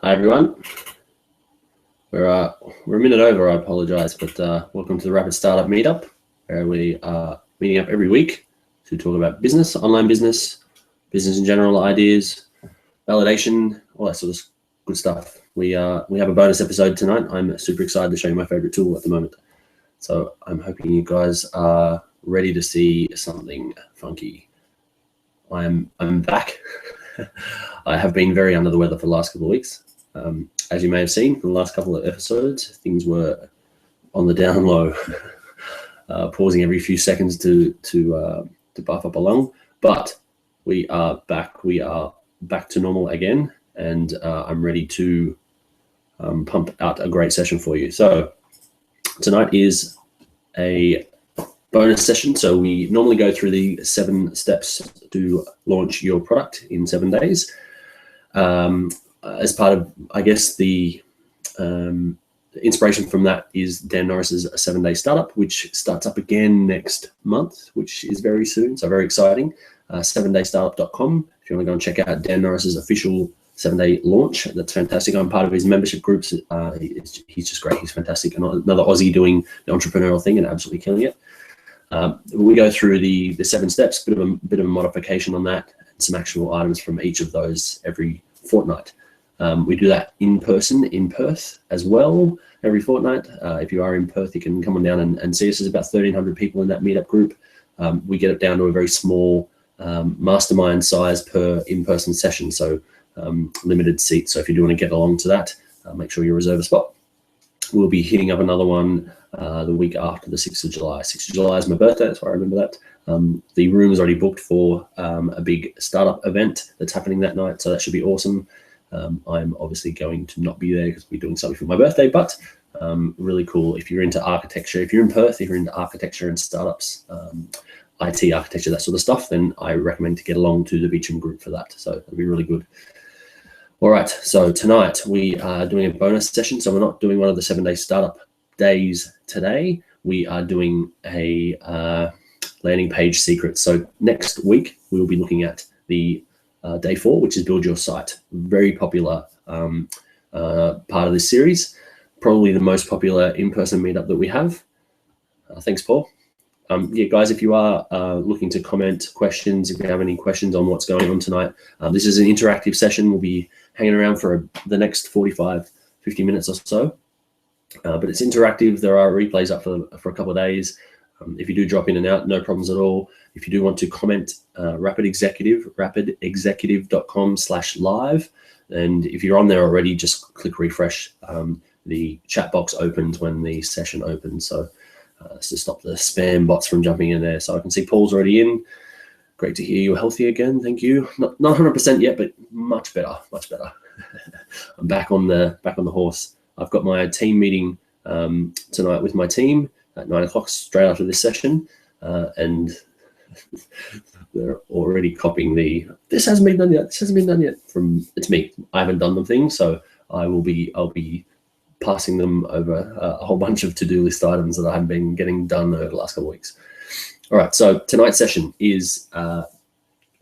Hi everyone. We're a minute over. I apologise, but welcome to the Rapid Startup Meetup, where we are meeting up every week to talk about business, online business, business in general, ideas, validation, all that sort of good stuff. We have a bonus episode tonight. I'm super excited to show you my favourite tool at the moment. So I'm hoping you guys are ready to see something funky. I'm back. I have been very under the weather for the last couple of weeks. As you may have seen from the last couple of episodes, things were on the down low, pausing every few seconds to buff up a lung. But we are back. We are back to normal again, and I'm ready to pump out a great session for you. So tonight is a bonus session. So we normally go through the 7 steps to launch your product in 7 days. As part of, I guess, the inspiration from that is Dan Norris's 7-day startup, which starts up again next month, which is very soon. So very exciting. 7daystartup.com. If you want to go and check out Dan Norris's official 7-day launch, that's fantastic. I'm part of his membership groups. He's just great. He's fantastic. Another Aussie doing the entrepreneurial thing and absolutely killing it. We go through the 7 steps, bit of a modification on that, and some actionable items from each of those every fortnight. We do that in person in Perth as well every fortnight. If you are in Perth, you can come on down and see us. There's about 1,300 people in that meetup group. We get it down to a very small mastermind size per in-person session, so limited seats. So if you do want to get along to that, make sure you reserve a spot. We'll be hitting up another one the week after the 6th of July. 6th of July is my birthday, that's why I remember that. The room is already booked for a big startup event that's happening that night, so that should be awesome. I'm obviously going to not be there because we're doing something for my birthday, but really cool. If you're into architecture, if you're in Perth, if you're into architecture and startups, IT architecture, that sort of stuff, then I recommend to get along to the Beecham group for that. So it'll be really good. All right, so tonight we are doing a bonus session. So we're not doing one of the 7-day startup days today. We are doing a landing page secret. So next week, we will be looking at the day 4, which is build your site. Very popular part of this series, probably the most popular in-person meetup that we have. Thanks, Paul. Yeah, guys, if you are looking to comment questions, if you have any questions on what's going on tonight, this is an interactive session. We'll be hanging around for the next 45, 50 minutes or so. But it's interactive. There are replays up for a couple of days. If you do drop in and out, no problems at all. If you do want to comment, rapidexecutive.com/live. And if you're on there already, just click refresh. The chat box opens when the session opens. So to stop the spam bots from jumping in there. So I can see Paul's already in. Great to hear you're healthy again. Thank you. Not 100% yet, but much better, much better. I'm back on the horse. I've got my team meeting tonight with my team at 9 o'clock, straight after this session, and they're already copying this hasn't been done yet. This hasn't been done yet. It's me. I haven't done the thing, so I'll be passing them over a whole bunch of to-do list items that I haven't been getting done over the last couple of weeks. All right, so tonight's session is called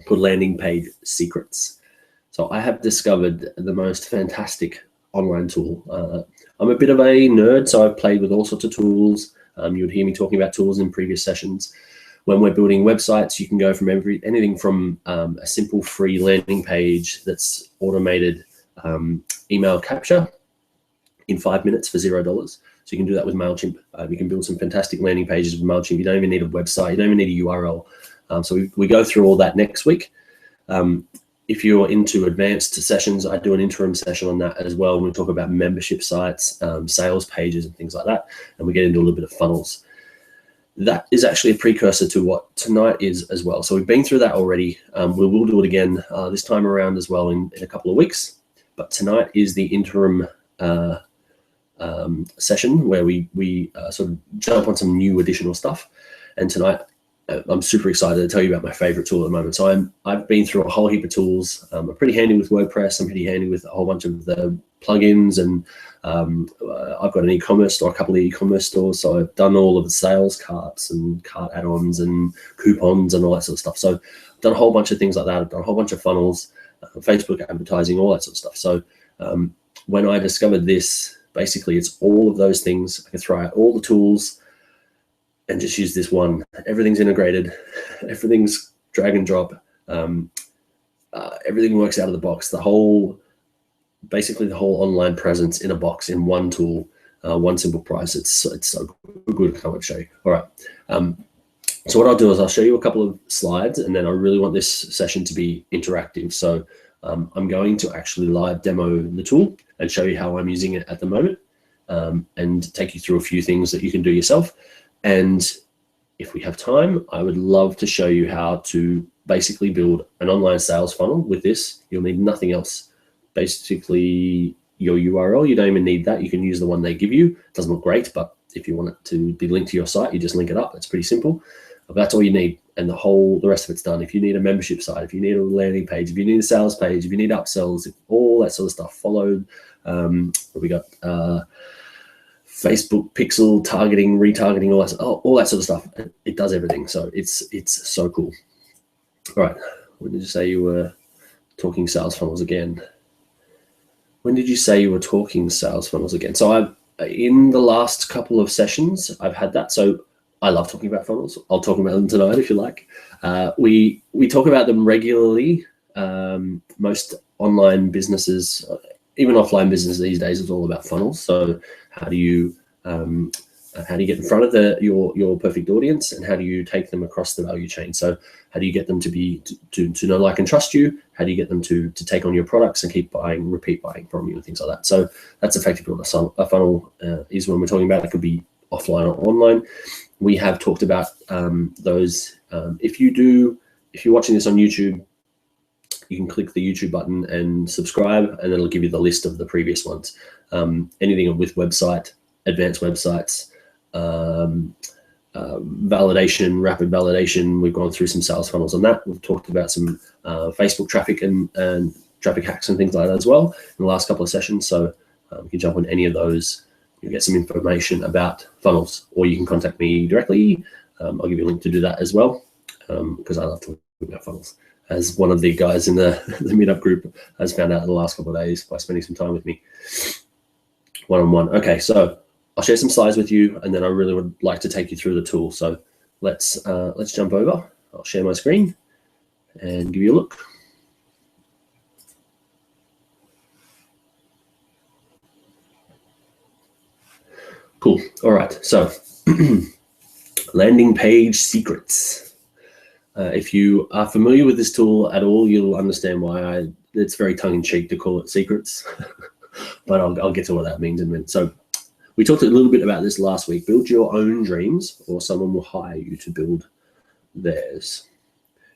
Landing Page Secrets. So I have discovered the most fantastic online tool. I'm a bit of a nerd, so I've played with all sorts of tools. You would hear me talking about tools in previous sessions. When we're building websites, you can go from anything from a simple free landing page that's automated email capture in 5 minutes for $0. So you can do that with MailChimp. You can build some fantastic landing pages with MailChimp. You don't even need a website. You don't even need a URL. So we go through all that next week. If you're into advanced sessions, I do an interim session on that as well. We talk about membership sites, sales pages and things like that. And we get into a little bit of funnels. That is actually a precursor to what tonight is as well. So we've been through that already. We will do it again this time around as well in a couple of weeks. But tonight is the interim session where we sort of jump on some new additional stuff. And tonight I'm super excited to tell you about my favorite tool at the moment. So I've been through a whole heap of tools. I'm pretty handy with WordPress. I'm pretty handy with a whole bunch of the plugins, and I've got an e-commerce store, a couple of e-commerce stores. So I've done all of the sales carts and cart add-ons and coupons and all that sort of stuff. So I've done a whole bunch of things like that. I've done a whole bunch of funnels, Facebook advertising, all that sort of stuff. So when I discovered this, basically it's all of those things. I can throw out all the tools and just use this one. Everything's integrated, everything's drag and drop. Everything works out of the box. Basically the whole online presence in a box in one tool, one simple price. It's so good. I can't show you. All right. So what I'll do is I'll show you a couple of slides, and then I really want this session to be interactive. So I'm going to actually live demo the tool and show you how I'm using it at the moment, and take you through a few things that you can do yourself. And if we have time, I would love to show you how to basically build an online sales funnel with this. You'll need nothing else. Basically, your URL, you don't even need that. You can use the one they give you. It doesn't look great, but if you want it to be linked to your site, you just link it up. It's pretty simple. But that's all you need, and the rest of it's done. If you need a membership site, if you need a landing page, if you need a sales page, if you need upsells, all that sort of stuff followed. What we got? Facebook pixel targeting, retargeting, all that sort of stuff. It does everything. So it's so cool. All right. When did you say you were talking sales funnels again? When did you say you were talking sales funnels again? So in the last couple of sessions, I've had that. So I love talking about funnels. I'll talk about them tonight if you like. We talk about them regularly. Most online businesses, even offline business these days, is all about funnels. So how do you get in front of your perfect audience, and how do you take them across the value chain? So how do you get them to know, like, and trust you? How do you get them to take on your products and keep buying, repeat buying from you, and things like that? So that's effectively what a funnel is when we're talking about. It could be offline or online. We have talked about those. If you're watching this on YouTube, you can click the YouTube button and subscribe, and it'll give you the list of the previous ones. Anything with website, advanced websites, validation, rapid validation. We've gone through some sales funnels on that. We've talked about some Facebook traffic and traffic hacks and things like that as well in the last couple of sessions. So you can jump on any of those. You get some information about funnels, or you can contact me directly. I'll give you a link to do that as well, because I love talking about funnels, as one of the guys in the meetup group has found out in the last couple of days by spending some time with me one-on-one. Okay, so I'll share some slides with you, and then I really would like to take you through the tool. So let's jump over. I'll share my screen and give you a look. Cool. All right. So landing page secrets. If you are familiar with this tool at all, you'll understand why it's very tongue-in-cheek to call it secrets, but I'll get to what that means in a minute. So we talked a little bit about this last week. Build your own dreams, or someone will hire you to build theirs.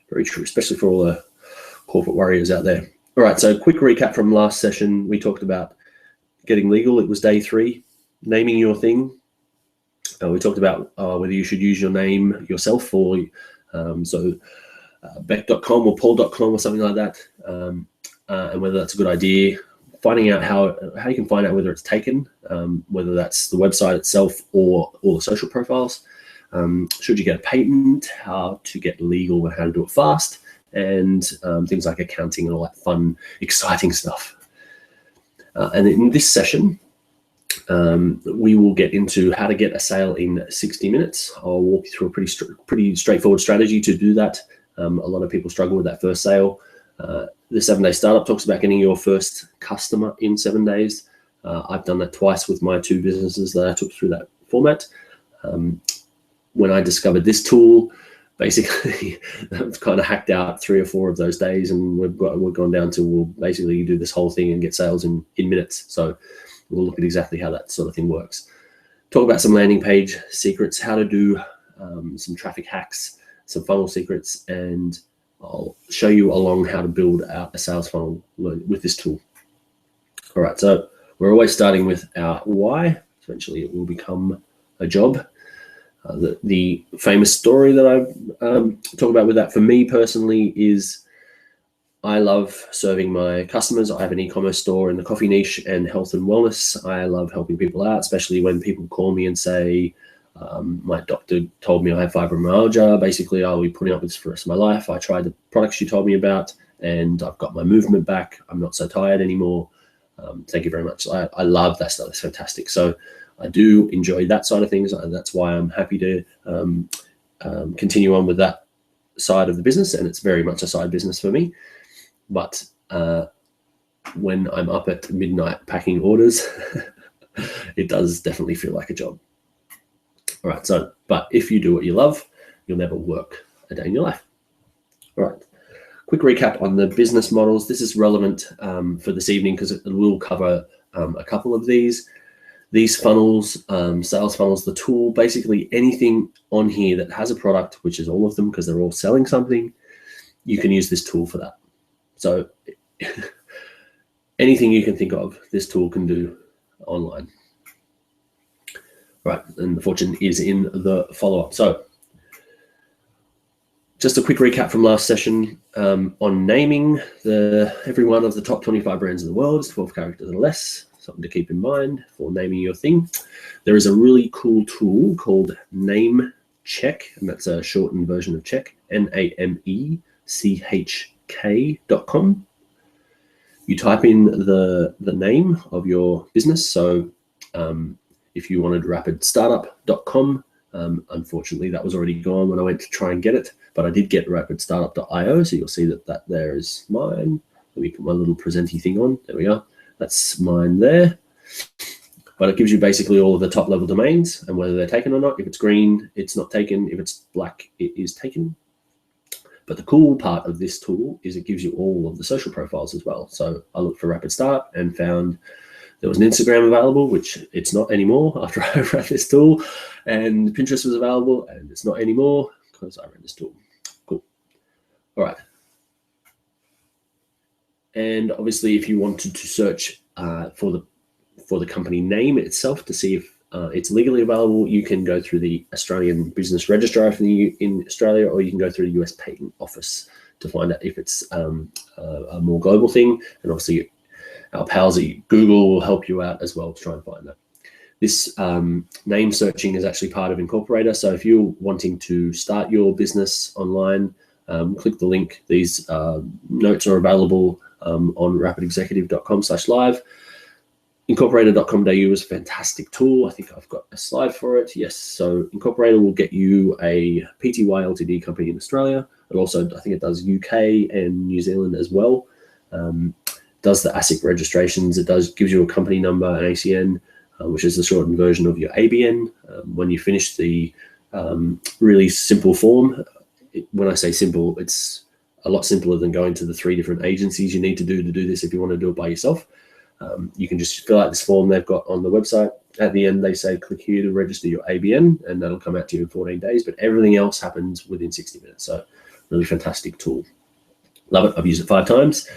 Very true, especially for all the corporate warriors out there. All right, so quick recap from last session. We talked about getting legal. It was day 3. Naming your thing. We talked about whether you should use your name yourself, or Beck.com or Paul.com or something like that, and whether that's a good idea. Finding out how you can find out whether it's taken, whether that's the website itself or all the social profiles. Should you get a patent? How to get legal and how to do it fast, and things like accounting and all that fun, exciting stuff. And in this session, we will get into how to get a sale in 60 minutes. I'll walk you through a pretty straightforward strategy to do that. A lot of people struggle with that first sale. The 7-day startup talks about getting your first customer in 7 days. I've done that twice with my 2 businesses that I took through that format. When I discovered this tool, basically I've kind of hacked out 3 or 4 of those days, and we've gone down to, we'll basically do this whole thing and get sales in minutes. So we'll look at exactly how that sort of thing works. Talk about some landing page secrets, how to do some traffic hacks, some funnel secrets, and I'll show you along how to build out a sales funnel with this tool. All right, so we're always starting with our why. Eventually it will become a job. The famous story that I talk about with that for me personally is I love serving my customers. I have an e-commerce store in the coffee niche and health and wellness. I love helping people out, especially when people call me and say, my doctor told me I have fibromyalgia. Basically, I'll be putting up with this for the rest of my life. I tried the products you told me about, and I've got my movement back. I'm not so tired anymore. thank you very much. I love that stuff. It's fantastic. So I do enjoy that side of things. And that's why I'm happy to continue on with that side of the business. And it's very much a side business for me. But when I'm up at midnight packing orders, it does definitely feel like a job. All right. So, but if you do what you love, you'll never work a day in your life. All right. Quick recap on the business models. This is relevant for this evening because it will cover a couple of these. These funnels, sales funnels, the tool, basically anything on here that has a product, which is all of them because they're all selling something, you can use this tool for that. So anything you can think of, this tool can do online. Right, and the fortune is in the follow-up. So just a quick recap from last session on naming every one of the top 25 brands in the world is 12 characters or less. Something to keep in mind for naming your thing. There is a really cool tool called Name Check, and that's a shortened version of check, NAMECHK.com. You type in the name of your business. So if you wanted rapidstartup.com, unfortunately, that was already gone when I went to try and get it, but I did get rapidstartup.io. So you'll see that there is mine. Let me put my little presenty thing on. There we are. That's mine there. But it gives you basically all of the top level domains and whether they're taken or not. If it's green, it's not taken. If it's black, it is taken. But the cool part of this tool is it gives you all of the social profiles as well. So I looked for Rapid Start and found there was an Instagram available, which it's not anymore after I read this tool. And Pinterest was available and it's not anymore because I read this tool. Cool. All right. And obviously, if you wanted to search for the company name itself to see if it's legally available, you can go through the Australian Business Registrar in Australia, or you can go through the US Patent Office to find out if it's a more global thing. And obviously, our pals at Google will help you out as well to try and find that. This name searching is actually part of Incorporator. So if you're wanting to start your business online, click the link. These notes are available on rapidexecutive.com/live. Incorporator.com.au is a fantastic tool. I think I've got a slide for it. Yes, so Incorporator will get you a PTY Ltd company in Australia. And also, I think it does UK and New Zealand as well. Does the ASIC registrations. It gives you a company number, an ACN, which is the shortened version of your ABN. When you finish the really simple form, when I say simple, it's a lot simpler than going to the 3 different agencies you need to do this if you want to do it by yourself. You can just fill out this form they've got on the website. At the end, they say, click here to register your ABN, and that'll come out to you in 14 days. But everything else happens within 60 minutes. So really fantastic tool. Love it. I've used it 5 times.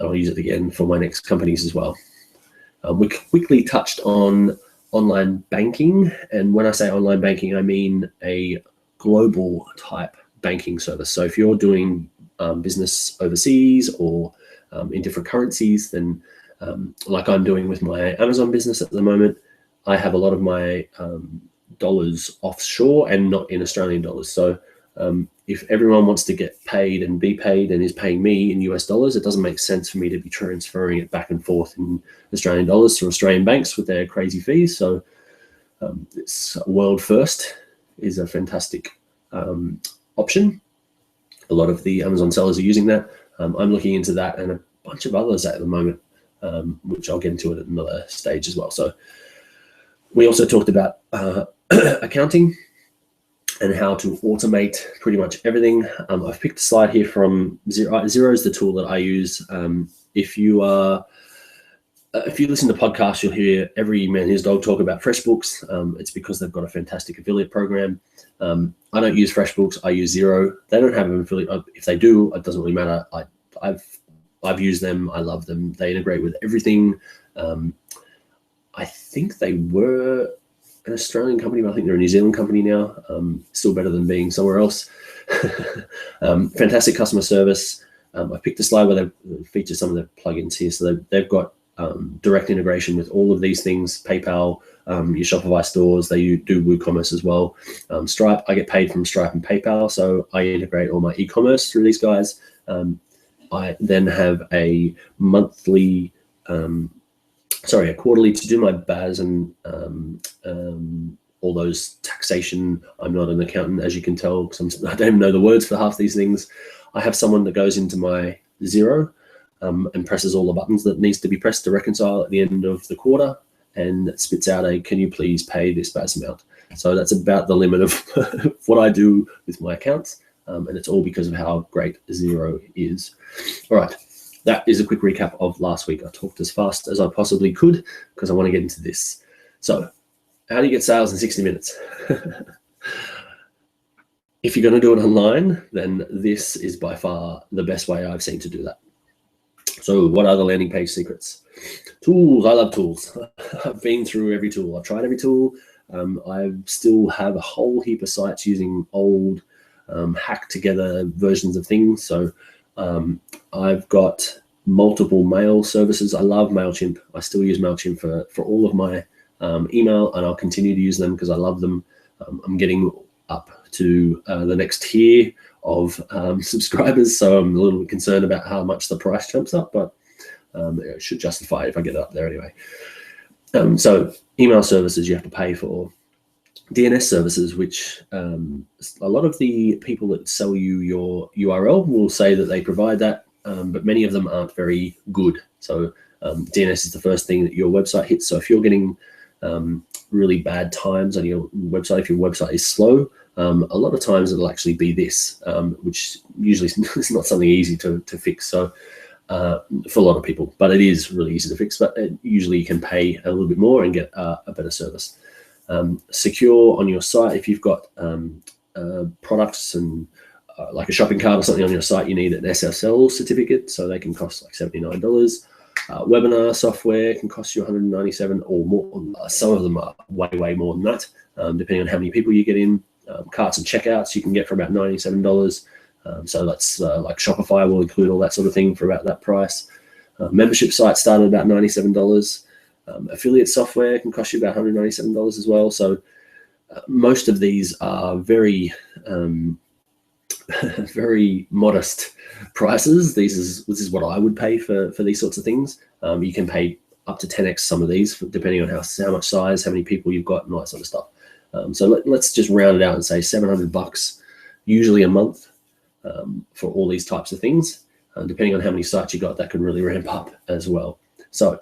I'll use it again for my next companies as well. We quickly touched on online banking. And when I say online banking, I mean a global type banking service. So if you're doing business overseas or in different currencies, then like I'm doing with my Amazon business at the moment, I have a lot of my dollars offshore and not in Australian dollars. So if everyone wants to get paid and be paid and is paying me in US dollars, it doesn't make sense for me to be transferring it back and forth in Australian dollars to Australian banks with their crazy fees. So this world first is a fantastic option. A lot of the Amazon sellers are using that. I'm looking into that and a bunch of others at the moment, which I'll get into at another stage as well. So we also talked about accounting and how to automate pretty much everything. I've picked a slide here from Xero. Xero is the tool that I use. If you listen to podcasts, you'll hear every man and his dog talk about FreshBooks. It's because they've got a fantastic affiliate program. I don't use FreshBooks. I use Xero. They don't have an affiliate. If they do, it doesn't really matter. I've used them. I love them. They integrate with everything. I think they were an Australian company, but I think they're a New Zealand company now. Still better than being somewhere else. Fantastic customer service. I picked a slide where they feature some of their plugins here. So they've got direct integration with all of these things, PayPal, your Shopify stores. They do WooCommerce as well. Stripe, I get paid from Stripe and PayPal, so I integrate all my e-commerce through these guys. I then have a monthly sorry, a quarterly to do my BAS and all those taxation. I'm not an accountant, as you can tell, because I don't even know the words for half these things. I have someone that goes into my Xero and presses all the buttons that needs to be pressed to reconcile at the end of the quarter, and it spits out a, can you please pay this BAS amount? So that's about the limit of what I do with my accounts, and it's all because of how great Xero is. All right, that is a quick recap of last week. I talked as fast as I possibly could because I want to get into this. So how do you get sales in 60 minutes? If you're going to do it online, then this is by far the best way I've seen to do that. So what are the landing page secrets? Tools. I love tools. I've been through every tool. I've tried every tool. I still have a whole heap of sites using old hacked together versions of things. So I've got multiple mail services. I love MailChimp. I still use MailChimp for all of my email, and I'll continue to use them because I love them. I'm getting up to the next tier of subscribers, so I'm a little bit concerned about how much the price jumps up, but it should justify it if I get it up there anyway. So email services you have to pay for. DNS services, which a lot of the people that sell you your URL will say that they provide that, but many of them aren't very good. So DNS is the first thing that your website hits. So if you're getting really bad times on your website, if your website is slow, a lot of times it'll actually be this, which usually is not something easy to fix. So for a lot of people, but it is really easy to fix, but usually you can pay a little bit more and get a better service. Secure on your site. If you've got products and like a shopping cart or something on your site, you need an SSL certificate, so they can cost like $79. Webinar software can cost you $197 or more. Some of them are way more than that, depending on how many people you get in. Carts and checkouts you can get for about $97. So that's like Shopify will include all that sort of thing for about that price. Membership sites start at about $97. Affiliate software can cost you about $197 as well. So most of these are very very modest prices. This is what I would pay for these sorts of things. You can pay up to 10x some of these, depending on how much size, how many people you've got, and all that sort of stuff. So let's just round it out and say $700 usually a month for all these types of things. Depending on how many sites you got, that can really ramp up as well. So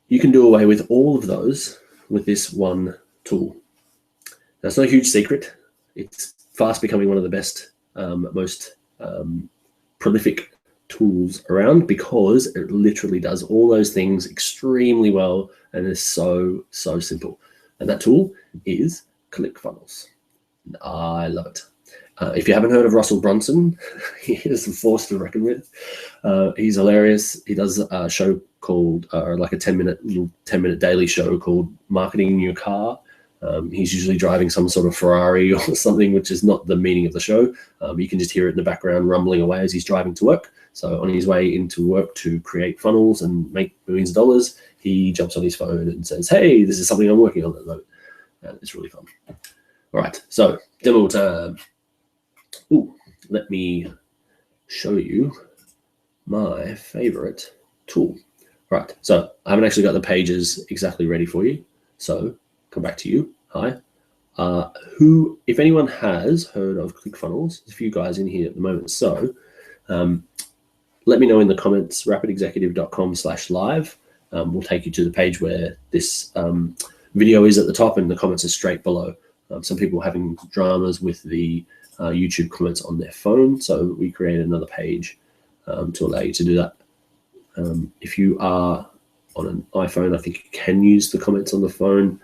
you can do away with all of those with this one tool. Now, it's not a huge secret. It's fast becoming one of the best, most prolific tools around because it literally does all those things extremely well and is so simple. And that tool is ClickFunnels. I love it. If you haven't heard of Russell Brunson, he is a force to reckon with. He's hilarious. He does a show called, like a 10-minute daily show called Marketing Your Car. He's usually driving some sort of Ferrari or something, which is not the meaning of the show. You can just hear it in the background rumbling away as he's driving to work. So on his way into work to create funnels and make millions of dollars, he jumps on his phone and says, hey, this is something I'm working on at the moment. It's really fun. All right, so demo time. Ooh, let me show you my favorite tool. Right, so I haven't actually got the pages exactly ready for you. So come back to you. Hi. If anyone has heard of ClickFunnels, there's a few guys in here at the moment. So let me know in the comments, rapidexecutive.com/live. We'll take you to the page where this video is at the top and the comments are straight below. Some people are having dramas with the YouTube comments on their phone. So we created another page to allow you to do that. If you are on an iPhone, I think you can use the comments on the phone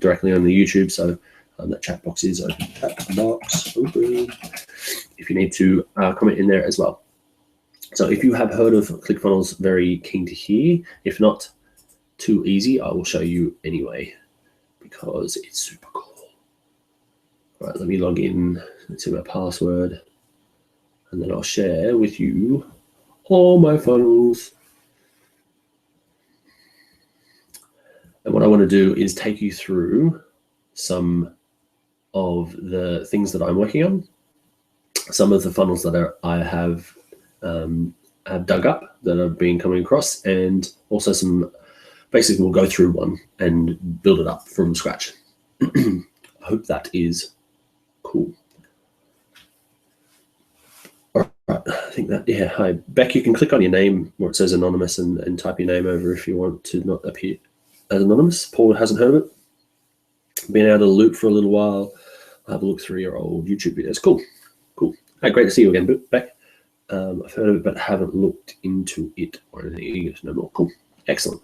directly on the YouTube. So that chat box is open. Chat box open. If you need to comment in there as well. So if you have heard of ClickFunnels, very keen to hear. If not, too easy, I will show you anyway because it's super cool. All right, let me log in. Let's see my password, and then I'll share with you all my funnels. And what I want to do is take you through some of the things that I'm working on, some of the funnels that I have have dug up that I've been coming across, and also some. Basically, we'll go through one and build it up from scratch. I hope that is cool. All right, I think that, yeah, hi. Beck, you can click on your name where it says anonymous and type your name over if you want to not appear as anonymous. Paul hasn't heard of it. Been out of the loop for a little while. I'll have a look through your old YouTube videos. Cool. Hey, great to see you again, Beck. I've heard of it, but haven't looked into it or anything. No more. Cool. Excellent.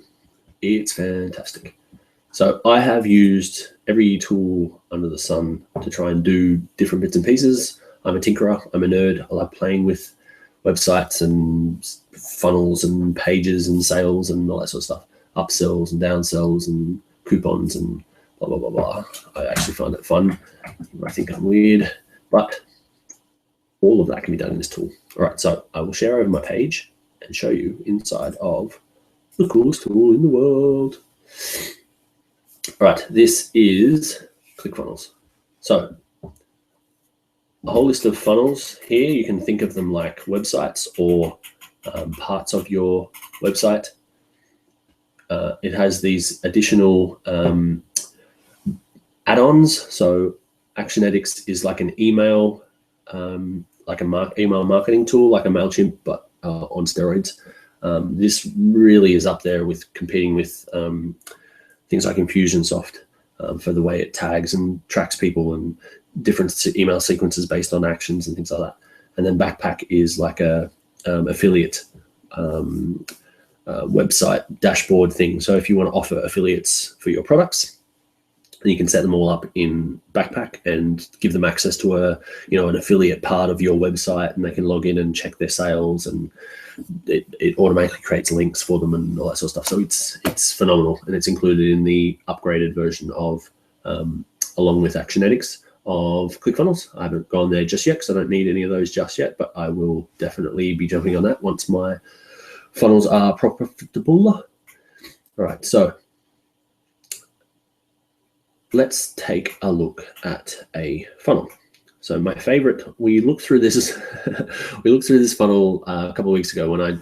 It's fantastic. So I have used every tool under the sun to try and do different bits and pieces. I'm a tinkerer. I'm a nerd. I like playing with websites and funnels and pages and sales and all that sort of stuff. Upsells and downsells and coupons and blah, blah, blah, blah. I actually find it fun. I think I'm weird, but all of that can be done in this tool. All right, so I will share over my page and show you inside of the coolest tool in the world. All right, this is ClickFunnels. So a whole list of funnels here. You can think of them like websites or parts of your website. It has these additional add-ons. So Actionetics is like an email, email marketing tool, like a MailChimp, but on steroids. This really is up there with competing with things like Infusionsoft for the way it tags and tracks people and different email sequences based on actions and things like that. And then Backpack is like a affiliate website dashboard thing. So if you want to offer affiliates for your products, you can set them all up in Backpack and give them access to an affiliate part of your website, and they can log in and check their sales, and it automatically creates links for them and all that sort of stuff. So it's phenomenal, and it's included in the upgraded version of along with Actionetics of ClickFunnels. I haven't gone there just yet because I don't need any of those just yet, but I will definitely be jumping on that once my funnels are profitable. All right, so let's take a look at a funnel. So my favorite, we looked through this funnel a couple of weeks ago when I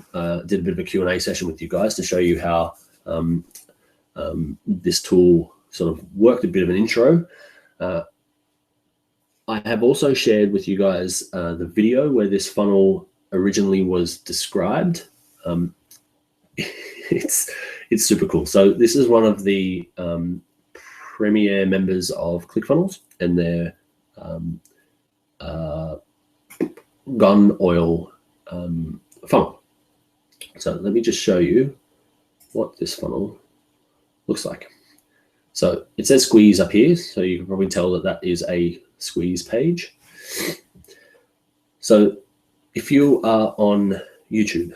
did a bit of a Q&A session with you guys to show you how this tool sort of worked, a bit of an intro. I have also shared with you guys the video where this funnel originally was described. It's super cool. So this is one of the premier members of ClickFunnels and their gun oil funnel. So let me just show you what this funnel looks like. So it says squeeze up here, so you can probably tell that that is a squeeze page. So if you are on YouTube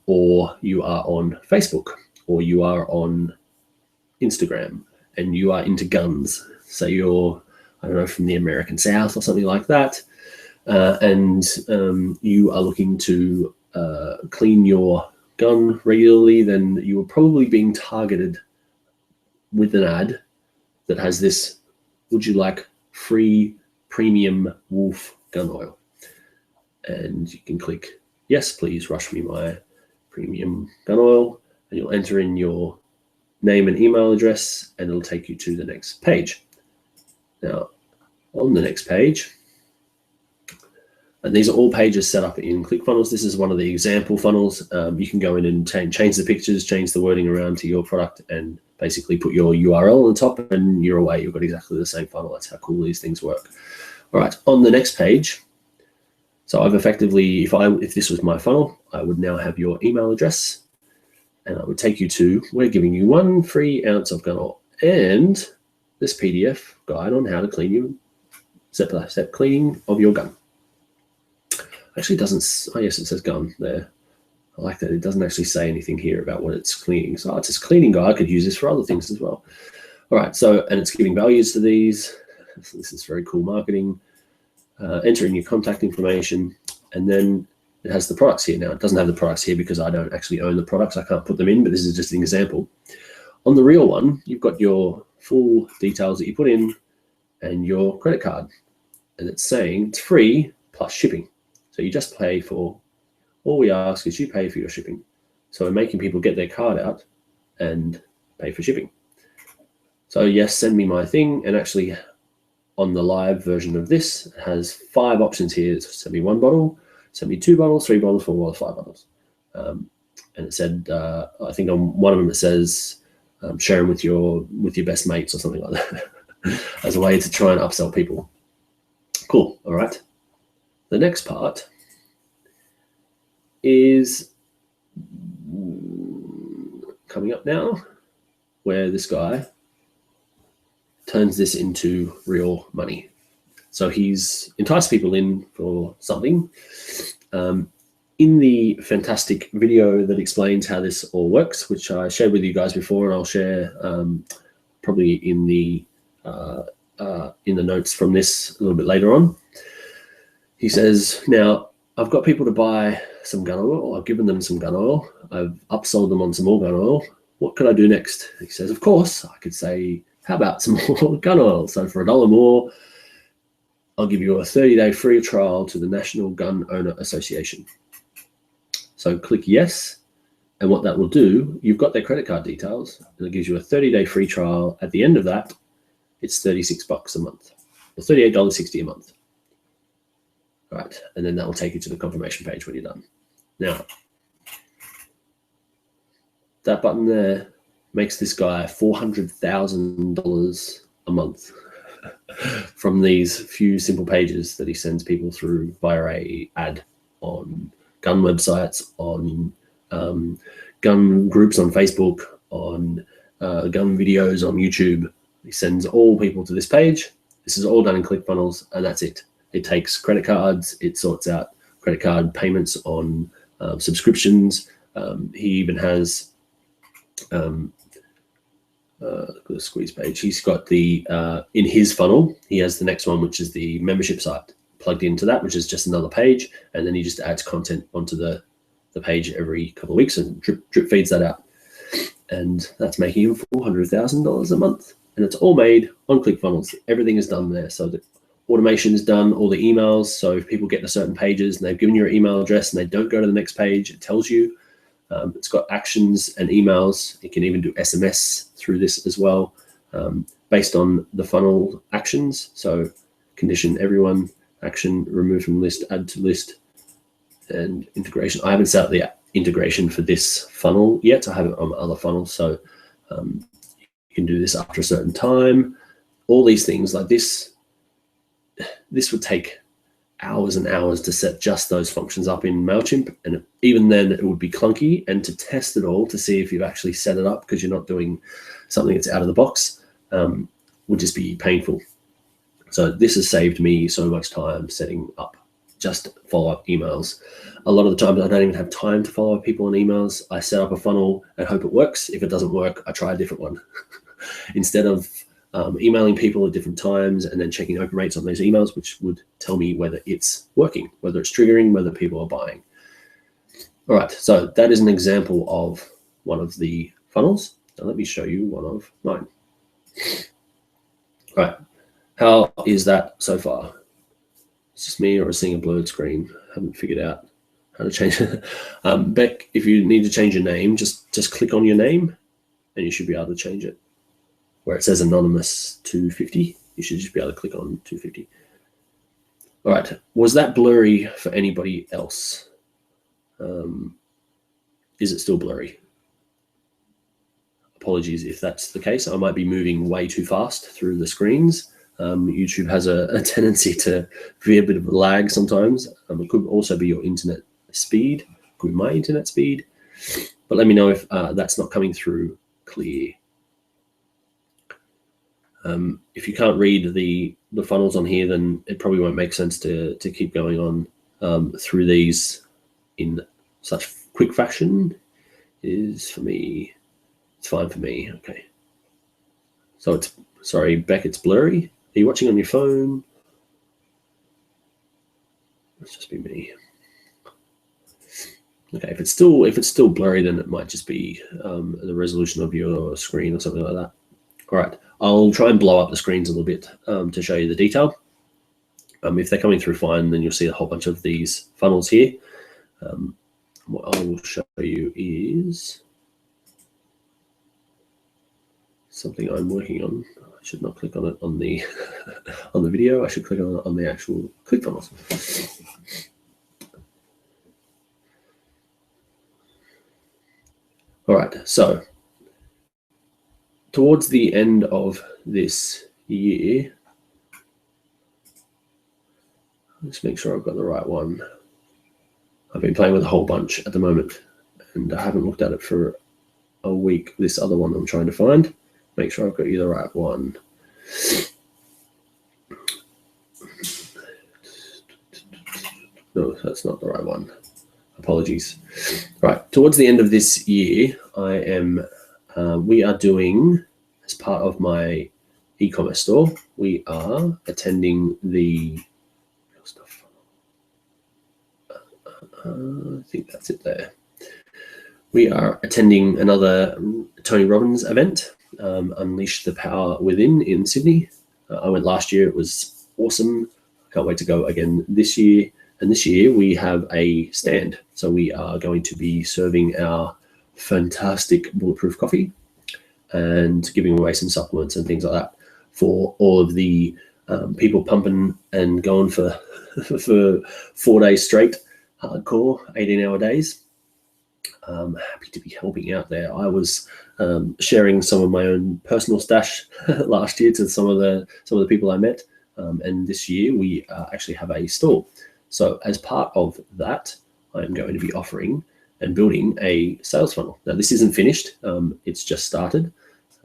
or you are on Facebook or you are on Instagram and you are into guns, say you're, I don't know, from the American South or something like that, and you are looking to clean your gun regularly, then you are probably being targeted with an ad that has this, would you like free premium wolf gun oil? And you can click, yes, please rush me my premium gun oil, and you'll enter in your name and email address, and it'll take you to the next page. Now, on the next page, and these are all pages set up in ClickFunnels. This is one of the example funnels. You can go in and change the pictures, change the wording around to your product, and basically put your URL on the top, and you're away. You've got exactly the same funnel. That's how cool these things work. All right, on the next page, so I've effectively, if this was my funnel, I would now have your email address, and I would take you to, we're giving you 1 free ounce of gun oil and this PDF guide on how to clean your step cleaning of your gun. Actually doesn't, oh yes, it says gun there. I like that it doesn't actually say anything here about what it's cleaning. So it's this cleaning guide. I could use this for other things as well. All right, so, and it's giving values to these. So this is very cool marketing. Enter in your contact information, and then it has the products here. Now, it doesn't have the products here because I don't actually own the products. I can't put them in, but this is just an example. On the real one, you've got your full details that you put in and your credit card. And it's saying it's free plus shipping. So you just pay for all we ask is you pay for your shipping. So we're making people get their card out and pay for shipping. So yes, send me my thing. And actually on the live version of this, it has 5 options here. Send me 1 bottle, send me 2 bottles, 3 bottles, 4 bottles, 5 bottles. And it said, I think on one of them it says, share them with your best mates or something like that as a way to try and upsell people. Cool. All right. The next part is coming up now, where this guy turns this into real money. So he's enticed people in for something. In the fantastic video that explains how this all works, which I shared with you guys before, and I'll share probably in the notes from this a little bit later on. He says, now I've got people to buy some gun oil. I've given them some gun oil. I've upsold them on some more gun oil. What could I do next? He says, of course, I could say, how about some more gun oil? So for $1 more, I'll give you a 30-day free trial to the National Gun Owner Association. So click yes. And what that will do, you've got their credit card details, and it gives you a 30-day free trial. At the end of that, it's $36 a month, or $38.60 a month. Right, and then that will take you to the confirmation page when you're done. Now, that button there makes this guy $400,000 a month from these few simple pages that he sends people through via a ad on gun websites, on gun groups on Facebook, on gun videos on YouTube. He sends all people to this page. This is all done in ClickFunnels, and that's it. It takes credit cards. It sorts out credit card payments on subscriptions. He even has the squeeze page. He's got the in his funnel, he has the next one, which is the membership site plugged into that, which is just another page. And then he just adds content onto the page every couple of weeks and drip feeds that out. And that's making him $400,000 a month. And it's all made on ClickFunnels. Everything is done there. So the automation is done, all the emails. So if people get to certain pages and they've given you your email address and they don't go to the next page, it tells you. It's got actions and emails. It can even do SMS through this as well, based on the funnel actions. So condition everyone, action, remove from list, add to list, and integration. I haven't set up the integration for this funnel yet. I have it on other funnels. So you can do this after a certain time. All these things like this would take hours and hours to set just those functions up in MailChimp. And even then it would be clunky, and to test it all to see if you've actually set it up because you're not doing something that's out of the box would just be painful. So this has saved me so much time setting up just follow-up emails. A lot of the times I don't even have time to follow up people on emails. I set up a funnel and hope it works. If it doesn't work, I try a different one. Instead of emailing people at different times and then checking open rates on those emails, which would tell me whether it's working, whether it's triggering, whether people are buying. All right, so that is an example of one of the funnels. Now let me show you one of mine. All right, how is that so far? It's just me, or seeing a blurred screen. I haven't figured out how to change it. Beck, if you need to change your name, just click on your name and you should be able to change it. Where it says anonymous 250, you should just be able to click on 250. All right, was that blurry for anybody else? Is it still blurry? Apologies if that's the case. I might be moving way too fast through the screens. YouTube has a tendency to be a bit of a lag sometimes. It could also be your internet speed, could be my internet speed. But let me know if that's not coming through clear. If you can't read the funnels on here, then it probably won't make sense to keep going on through these in such quick fashion. Is for me, it's fine for me. Okay. So it's, sorry, Beck, it's blurry. Are you watching on your phone? Let's just be me. Okay, if it's still blurry, then it might just be the resolution of your screen or something like that. All right, I'll try and blow up the screens a little bit to show you the detail. If they're coming through fine, then you'll see a whole bunch of these funnels here. what I will show you is something I'm working on. I should not click on it on the on the video. I should click on it on the actual ClickFunnels. All right, so towards the end of this year, let's make sure I've got the right one. I've been playing with a whole bunch at the moment, and I haven't looked at it for a week. This other one I'm trying to find. Make sure I've got you the right one. No, that's not the right one. Apologies. Right, towards the end of this year, we are doing, as part of my e-commerce store, we are attending the stuff. I think that's it there. We are attending another Tony Robbins event, Unleash the Power Within in Sydney. I went last year. It was awesome. Can't wait to go again this year. And this year we have a stand. So we are going to be serving our fantastic bulletproof coffee and giving away some supplements and things like that for all of the people pumping and going for 4 days straight, hardcore, 18-hour days. I'm happy to be helping out there. I was sharing some of my own personal stash last year to some of the people I met, and this year we actually have a store. So as part of that, I'm going to be offering and building a sales funnel. Now this isn't finished; it's just started.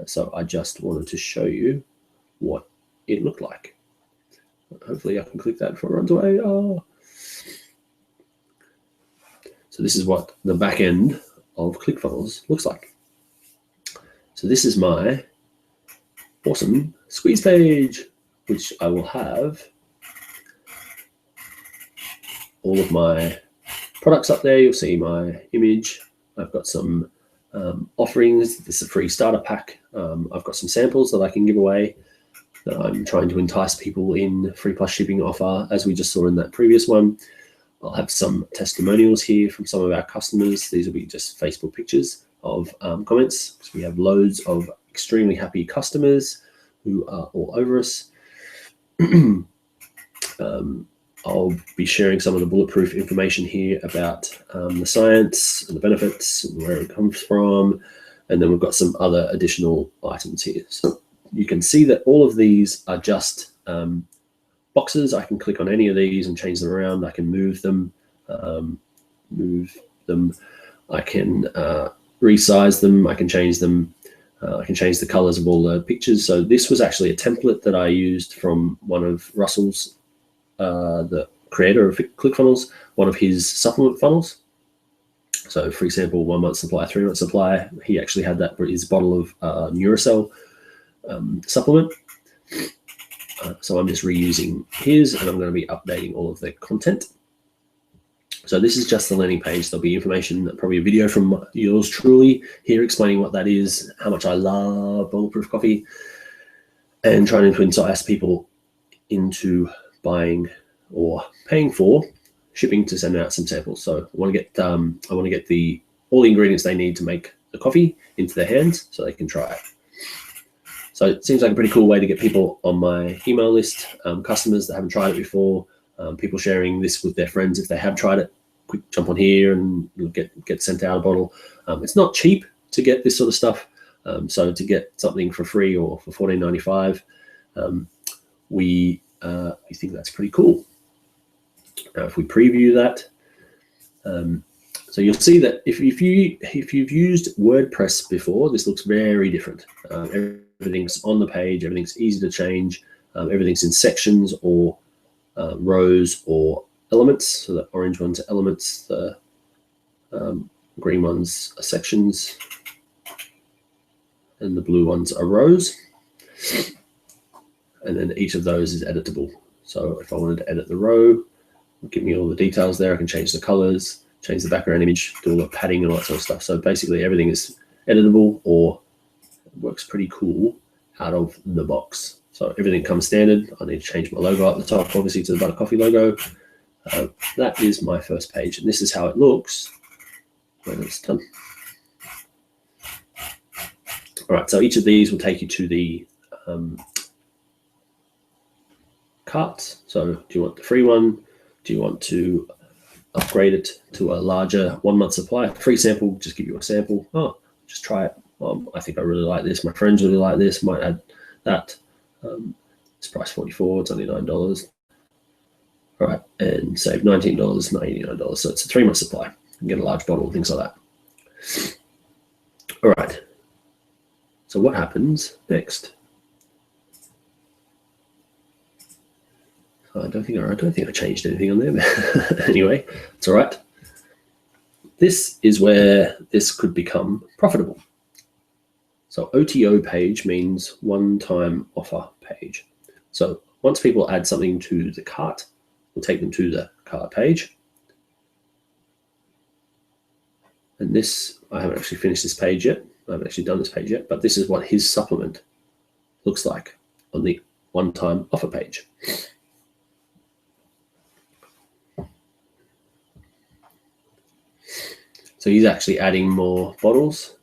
So I just wanted to show you what it looked like. Hopefully, I can click that before it runs away. Oh. So this is what the back end of ClickFunnels looks like. So this is my awesome squeeze page, which I will have all of my products up there. You'll see my image. I've got some offerings. This is a free starter pack. I've got some samples that I can give away that I'm trying to entice people in, free plus shipping offer, as we just saw in that previous one. I'll have some testimonials here from some of our customers. These will be just Facebook pictures of comments. So we have loads of extremely happy customers who are all over us. I'll be sharing some of the bulletproof information here about the science and the benefits and where it comes from. And then we've got some other additional items here. So you can see that all of these are just boxes. I can click on any of these and change them around. I can move them. I can resize them. I can change them. I can change the colors of all the pictures. So this was actually a template that I used from one of Russell's, the creator of ClickFunnels, one of his supplement funnels. So for example, 1 month supply, 3 month supply, he actually had that for his bottle of Neurocell supplement. So I'm just reusing his, and I'm going to be updating all of the content. So this is just the landing page. There'll be information, probably a video from yours truly here explaining what that is, how much I love bulletproof coffee, and trying to entice people into buying or paying for shipping to send out some samples. So I want to get all the ingredients they need to make the coffee into their hands so they can try it. So it seems like a pretty cool way to get people on my email list, customers that haven't tried it before, people sharing this with their friends if they have tried it. Quick jump on here and you'll get sent out a bottle. It's not cheap to get this sort of stuff. So to get something for free or for $14.95, we think that's pretty cool. Now, if we preview that, so you'll see that if you've used WordPress before, this looks very different. Everything's on the page, everything's easy to change, everything's in sections or rows or elements. So the orange ones are elements, the green ones are sections, and the blue ones are rows. And then each of those is editable. So if I wanted to edit the row, give me all the details there. I can change the colors, change the background image, do all the padding and all that sort of stuff. So basically everything is editable or works pretty cool out of the box. So everything comes standard. I need to change my logo at the top, obviously, to the Butter Coffee logo. That is my first page, and this is how it looks when it's done. All right, so each of these will take you to the carts. So do you want the free one? Do you want to upgrade it to a larger 1 month supply? Free sample, just give you a sample. Oh, just try it. I think I really like this. My friends really like this. Might add that. It's price $44. It's only $9. All right, and save $19, $99. So it's a 3 month supply. You can get a large bottle, things like that. All right. So what happens next? I don't think I changed anything on there. But anyway, it's all right. This is where this could become profitable. So OTO page means one-time offer page. So once people add something to the cart, we'll take them to the cart page. And this, I haven't actually finished this page yet. I haven't actually done this page yet, but this is what his supplement looks like on the one-time offer page. So he's actually adding more bottles.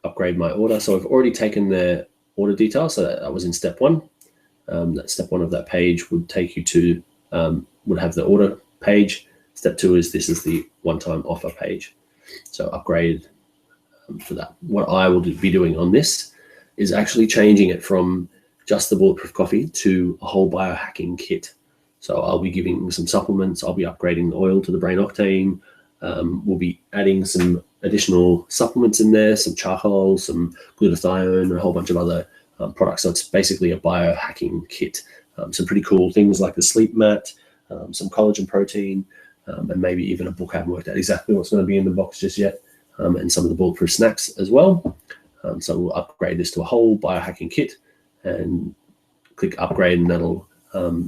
Upgrade my order. So I've already taken the order details. So that was in step one. That step one of that page would take you to, would have the order page. Step two is this is the one-time offer page. So upgrade for that. What I will be doing on this is actually changing it from just the bulletproof coffee to a whole biohacking kit. So I'll be giving some supplements. I'll be upgrading the oil to the brain octane. We'll be adding some additional supplements in there, some charcoal, some glutathione, and a whole bunch of other products. So it's basically a biohacking kit. Some pretty cool things like the sleep mat, some collagen protein, and maybe even a book. I haven't worked out exactly what's going to be in the box just yet, and some of the bulletproof snacks as well. So we'll upgrade this to a whole biohacking kit and click upgrade, and that'll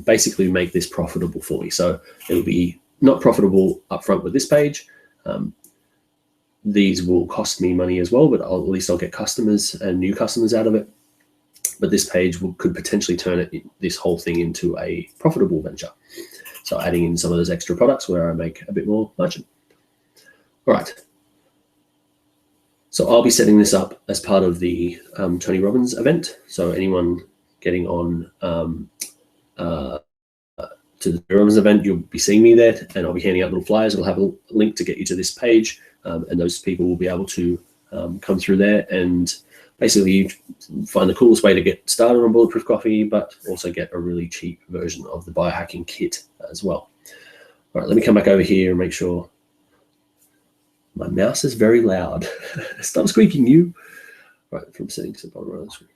basically make this profitable for me. So it'll be not profitable upfront with this page. These will cost me money as well, but at least I'll get customers and new customers out of it. But this page could potentially turn this whole thing into a profitable venture. So adding in some of those extra products where I make a bit more margin. All right. So I'll be setting this up as part of the Tony Robbins event. So anyone getting on to the Robbins event, you'll be seeing me there, and I'll be handing out little flyers. I'll have a link to get you to this page, and those people will be able to come through there and basically find the coolest way to get started on bulletproof coffee, but also get a really cheap version of the biohacking kit as well. All right, let me come back over here and make sure my mouse is very loud. Stop squeaking, you. All right, from settings to bottom right of the screen.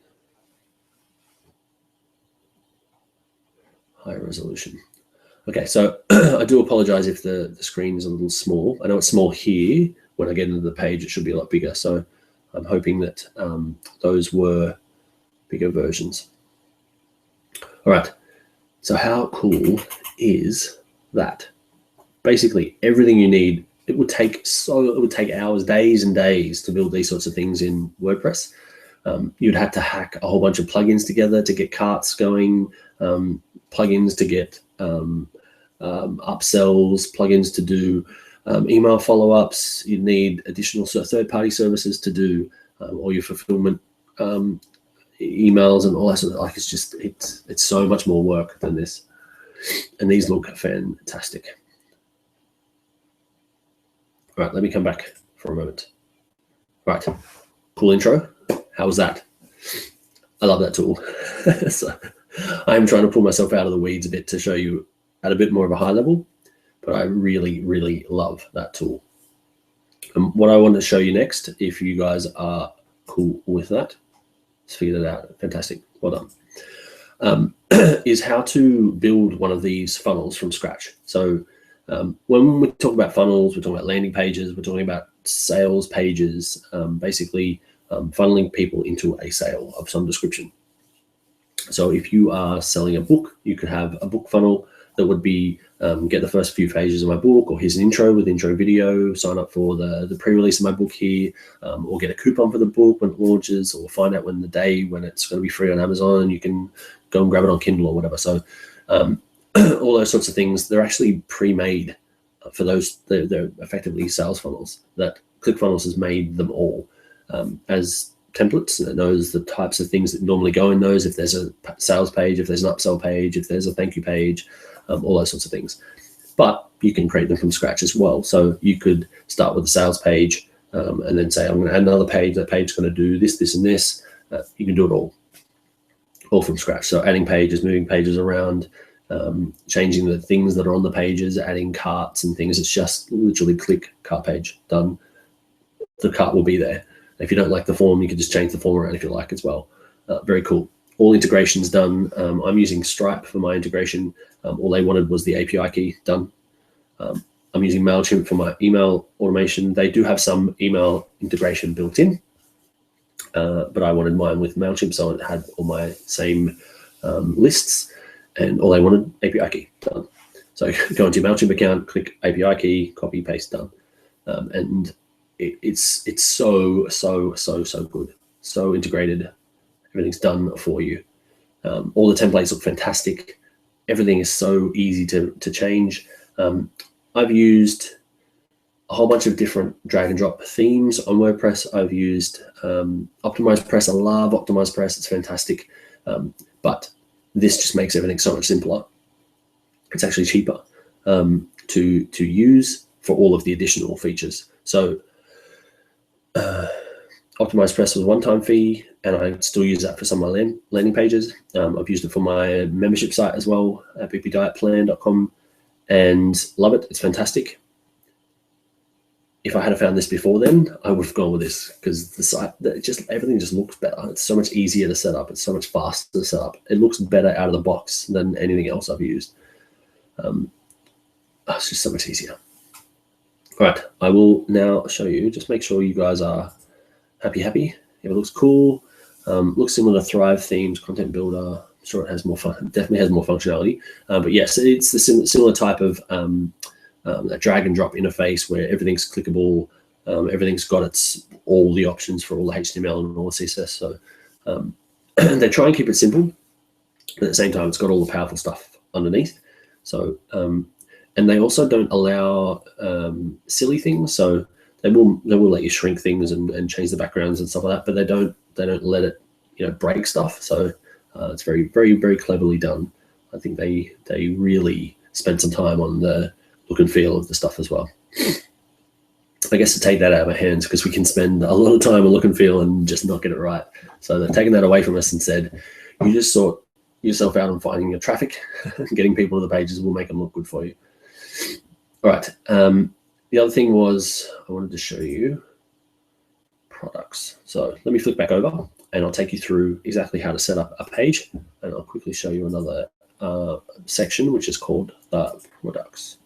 Higher resolution. Okay, so I do apologize if the screen is a little small. I know it's small here. When I get into the page, it should be a lot bigger. So I'm hoping that those were bigger versions. All right, so how cool is that? Basically, everything you need. It would take hours, days and days to build these sorts of things in WordPress. You'd have to hack a whole bunch of plugins together to get carts going, plugins to get upsells, plugins to do email follow-ups. You need additional third-party services to do all your fulfillment emails and all that sort of, like, it's so much more work than this. And these look fantastic. All right, let me come back for a moment. Right, cool intro. How was that? I love that tool. So I'm trying to pull myself out of the weeds a bit to show you at a bit more of a high level, but I really, really love that tool. And what I want to show you next, if you guys are cool with that, let's figure that out. Fantastic. Well done. Is how to build one of these funnels from scratch. So when we talk about funnels, we're talking about landing pages, we're talking about sales pages, basically funneling people into a sale of some description. So if you are selling a book, you could have a book funnel that would be get the first few pages of my book, or here's an intro with intro video, sign up for the pre-release of my book here, or get a coupon for the book when it launches, or find out when the day when it's going to be free on Amazon, and you can go and grab it on Kindle or whatever. So all those sorts of things, they're actually pre-made for those, they're effectively sales funnels. That ClickFunnels has made them all as templates, and it knows the types of things that normally go in those. If there's a sales page, if there's an upsell page, if there's a thank you page, all those sorts of things. But you can create them from scratch as well. So you could start with a sales page and then say, I'm going to add another page. That page is going to do this, this, and this. You can do it all from scratch. So adding pages, moving pages around, changing the things that are on the pages, adding carts and things. It's just literally click cart page, done. The cart will be there. If you don't like the form, you can just change the form around if you like as well. Very cool. All integrations done. I'm using Stripe for my integration. All they wanted was the API key done. I'm using MailChimp for my email automation. They do have some email integration built in, but I wanted mine with MailChimp, so it had all my same lists, and all they wanted, API key, done. So go into your MailChimp account, click API key, copy, paste, done. And it's so good, so integrated. Everything's done for you. All the templates look fantastic. Everything is so easy to change. I've used a whole bunch of different drag and drop themes on WordPress. I've used Optimized Press. I love Optimized Press. It's fantastic. But this just makes everything so much simpler. It's actually cheaper to use for all of the additional features. So Optimized Press was a one-time fee, and I still use that for some of my landing pages. I've used it for my membership site as well, at bpdietplan.com, and love it. It's fantastic. If I had found this before then, I would have gone with this, because the site, everything just looks better. It's so much easier to set up. It's so much faster to set up. It looks better out of the box than anything else I've used. It's just so much easier. All right, I will now show you. Just make sure you guys are happy. If it looks cool, looks similar to Thrive Themes, Content Builder. I'm sure it has more fun. Definitely has more functionality. But yes, it's the similar type of a drag and drop interface where everything's clickable. Everything's got all the options for all the HTML and all the CSS. So they try and keep it simple, but at the same time, it's got all the powerful stuff underneath. So and they also don't allow silly things. So they will let you shrink things and change the backgrounds and stuff like that, but they don't let it break stuff. So it's very cleverly done. I think they really spent some time on the look and feel of the stuff as well. I guess to take that out of our hands, because we can spend a lot of time on look and feel and just not get it right. So they've taken that away from us and said, you just sort yourself out on finding your traffic, getting people to the pages will make them look good for you. All right. The other thing was I wanted to show you products. So let me flick back over and I'll take you through exactly how to set up a page, and I'll quickly show you another section, which is called the products.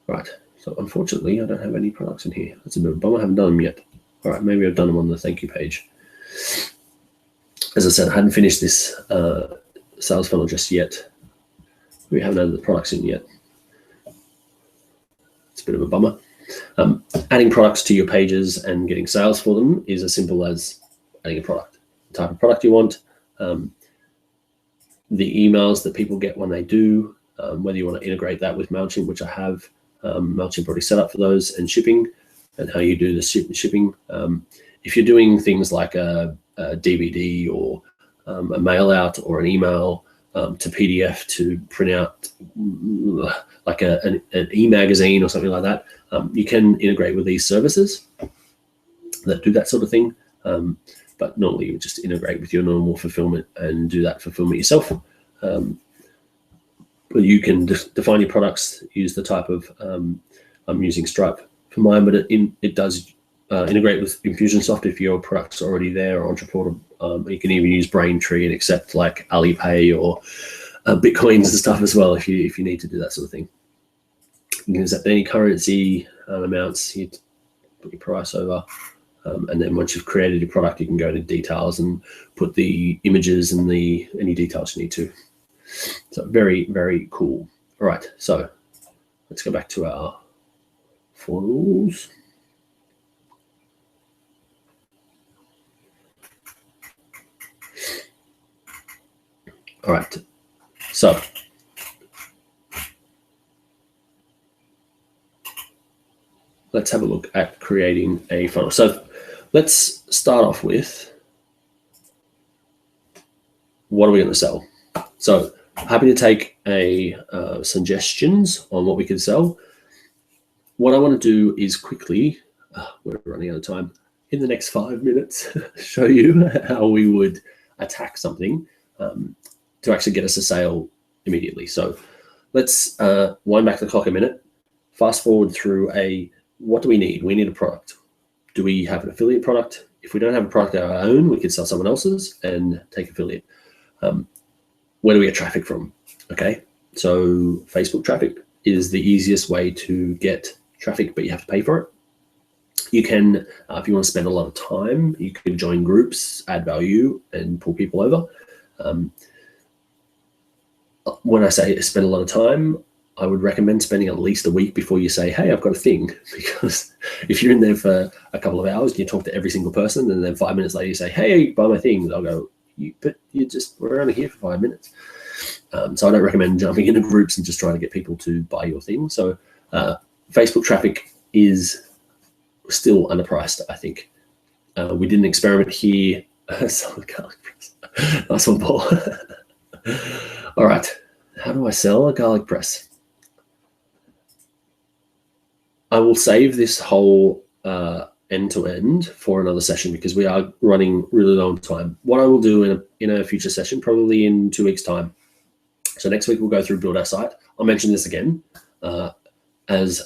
Right. So unfortunately, I don't have any products in here. That's a bit of a bummer. I haven't done them yet. All right. Maybe I've done them on the thank you page. As I said, I hadn't finished this sales funnel just yet. We haven't added the products in yet. It's a bit of a bummer. Adding products to your pages and getting sales for them is as simple as adding a product, the type of product you want, the emails that people get when they do, whether you want to integrate that with MailChimp, which I have. MailChimp already set up for those, and shipping, and how you do the shipping. If you're doing things like a DVD or a mail out or an email to PDF to print out like an e-magazine or something like that, you can integrate with these services that do that sort of thing. But normally you would just integrate with your normal fulfillment and do that fulfillment yourself. But you can define your products, use the type of, I'm using Stripe for mine, but it does integrate with Infusionsoft if your product's already there, or Entreport. You can even use Braintree and accept like Alipay or Bitcoins and stuff as well if you need to do that sort of thing. You can accept any currency amounts, you put your price over, and then once you've created your product, you can go into details and put the images and any details you need to. So very, very cool. All right, so let's go back to our funnels. All right, so let's have a look at creating a funnel. So let's start off with, what are we going to sell? So happy to take suggestions on what we could sell. What I want to do is quickly, we're running out of time, in the next 5 minutes, show you how we would attack something to actually get us a sale immediately. So let's wind back the clock a minute, fast forward through what do we need? We need a product. Do we have an affiliate product? If we don't have a product of our own, we could sell someone else's and take affiliate. Where do we get traffic from? Okay, so Facebook traffic is the easiest way to get traffic, but you have to pay for it. You can, if you want to spend a lot of time, you can join groups, add value, and pull people over. When I say spend a lot of time, I would recommend spending at least a week before you say, hey, I've got a thing. Because if you're in there for a couple of hours and you talk to every single person, and then 5 minutes later you say, hey, buy my thing, they'll go, we're only here for 5 minutes. So I don't recommend jumping into groups and just trying to get people to buy your thing. So Facebook traffic is still underpriced, I think. We did an experiment here. Nice one, Paul. All right. How do I sell a garlic press? I will save this whole end-to-end for another session because we are running really long time. What I will do in a future session, probably in 2 weeks' time. So next week we'll go through build our site. I'll mention this again as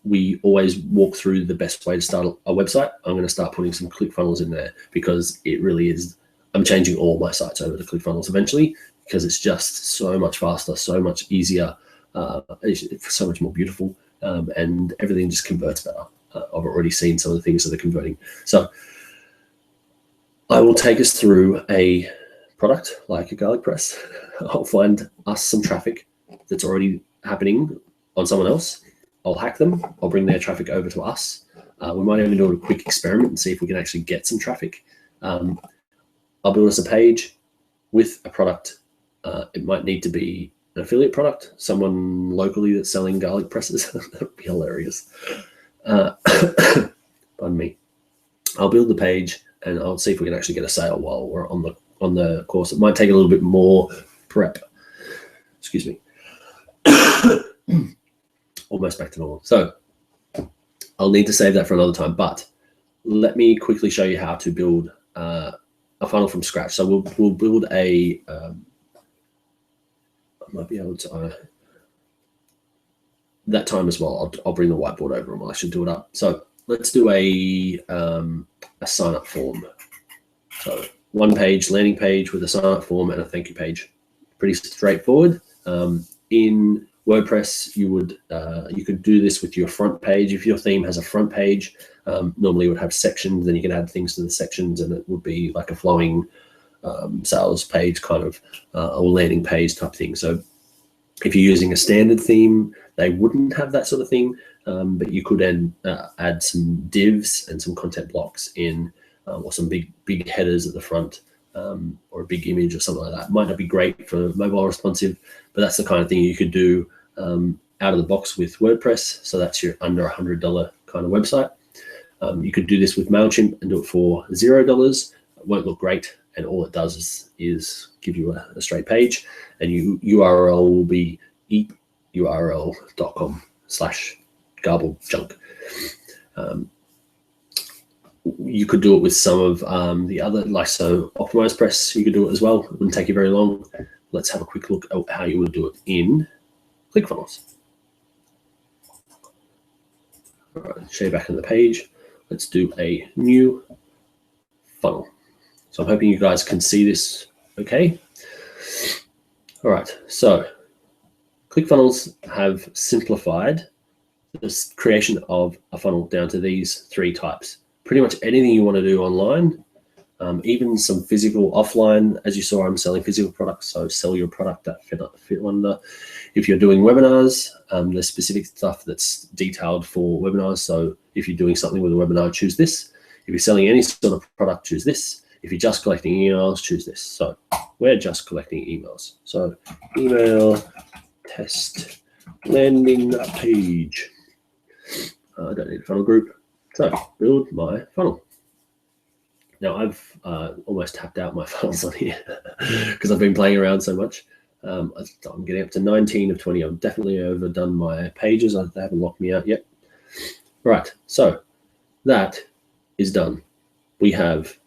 we always walk through the best way to start a website. I'm going to start putting some ClickFunnels in there because it really is. I'm changing all my sites over to ClickFunnels eventually because it's just so much faster, so much easier, it's so much more beautiful, and everything just converts better. I've already seen some of the things that are converting. So I will take us through a product like a garlic press. I'll find us some traffic that's already happening on someone else. I'll hack them. I'll bring their traffic over to us. We might even do a quick experiment and see if we can actually get some traffic. I'll build us a page with a product. It might need to be an affiliate product, someone locally that's selling garlic presses. That would be hilarious. Pardon me. I'll build the page and I'll see if we can actually get a sale while we're on the course. It might take a little bit more prep. Excuse me. Almost back to normal. So I'll need to save that for another time, but let me quickly show you how to build a funnel from scratch. So we'll build I might be able to that time as well. I'll bring the whiteboard over and we'll actually do it up. So let's do a sign up form. So one page landing page with a sign up form and a thank you page. Pretty straightforward. In WordPress, you could do this with your front page. If your theme has a front page, normally it would have sections, and you can add things to the sections, and it would be like a flowing sales page kind of or landing page type thing. So if you're using a standard theme, they wouldn't have that sort of thing, but you could then add some divs and some content blocks in, or some big headers at the front, or a big image or something like that. Might not be great for mobile responsive, but that's the kind of thing you could do out of the box with WordPress. So that's your under $100 kind of website. You could do this with MailChimp and do it for $0. It won't look great, and all it does is give you a straight page, and URL will be eaturl.com/garbled-junk. You could do it with some of the other, like so Optimized Press, you could do it as well. It wouldn't take you very long. Let's have a quick look at how you would do it in ClickFunnels. All right, share back in the page. Let's do a new funnel. So I'm hoping you guys can see this okay. All right, so ClickFunnels have simplified the creation of a funnel down to these 3 types. Pretty much anything you want to do online, even some physical offline. As you saw, I'm selling physical products, so sell your product that fit under. If you're doing webinars, there's specific stuff that's detailed for webinars. So if you're doing something with a webinar, choose this. If you're selling any sort of product, choose this. If you're just collecting emails, choose this. So we're just collecting emails. So email test landing page. I don't need a funnel group. So build my funnel. Now I've almost tapped out my funnels on here because I've been playing around so much. I'm getting up to 19 of 20. I've definitely overdone my pages. They haven't locked me out yet. Right, so that is done. We have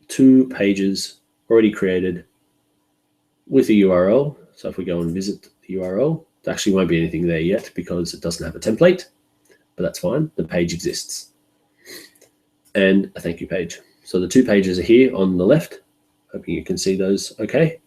2 pages already created with a URL. So if we go and visit the URL, there actually won't be anything there yet because it doesn't have a template, but that's fine. The page exists. And a thank you page. So the 2 pages are here on the left. Hoping you can see those okay.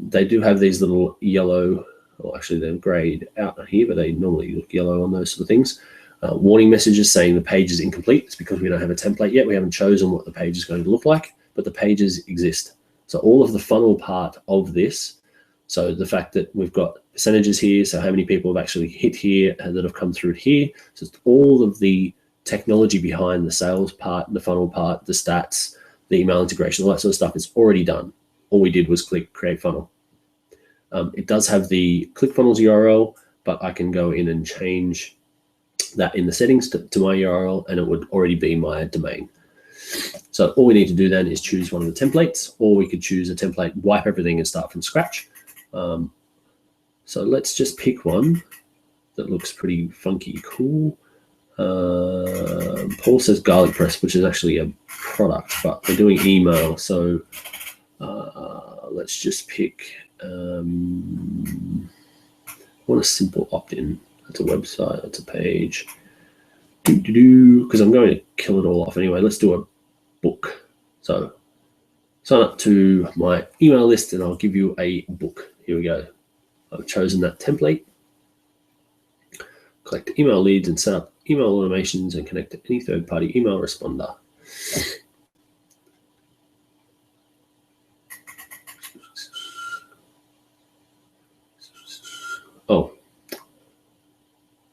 They do have these little yellow, or actually they're grayed out here, but they normally look yellow on those sort of things. Warning messages saying the page is incomplete. It's because we don't have a template yet. We haven't chosen what the page is going to look like, but the pages exist. So all of the funnel part of this, so the fact that we've got percentages here, so how many people have actually hit here and that have come through here. So it's all of the technology behind the sales part, the funnel part, the stats, the email integration, all that sort of stuff is already done. All we did was click create funnel. It does have the ClickFunnels URL, but I can go in and change that in the settings to my URL, and it would already be my domain. So all we need to do then is choose one of the templates, or we could choose a template, wipe everything and start from scratch. So let's just pick one that looks pretty funky, cool. Paul says garlic press, which is actually a product, but we're doing email. So let's just pick, I want a simple opt-in. That's a website, that's a page. Because I'm going to kill it all off anyway. Let's do a book. So sign up to my email list and I'll give you a book. Here we go. I've chosen that template. Collect email leads and set up email automations and connect to any third-party email responder. Oh,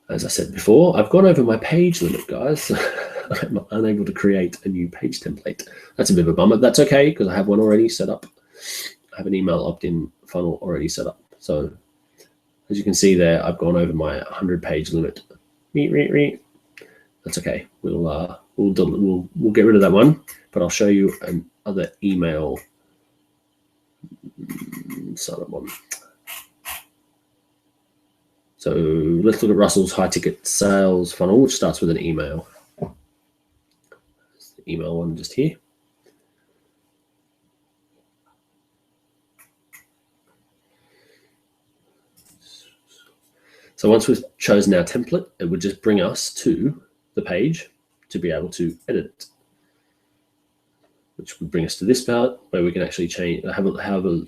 as I said before, I've gone over my page limit, guys. I'm unable to create a new page template. That's a bit of a bummer. That's okay, because I have one already set up. I have an email opt-in funnel already set up. So as you can see there, I've gone over my 100-page limit. That's okay. We'll get rid of that one, but I'll show you another email sign up one. So let's look at Russell's high ticket sales funnel, which starts with an email. That's the email one just here. So once we've chosen our template, it would just bring us to the page to be able to edit it, which would bring us to this part where we can actually change,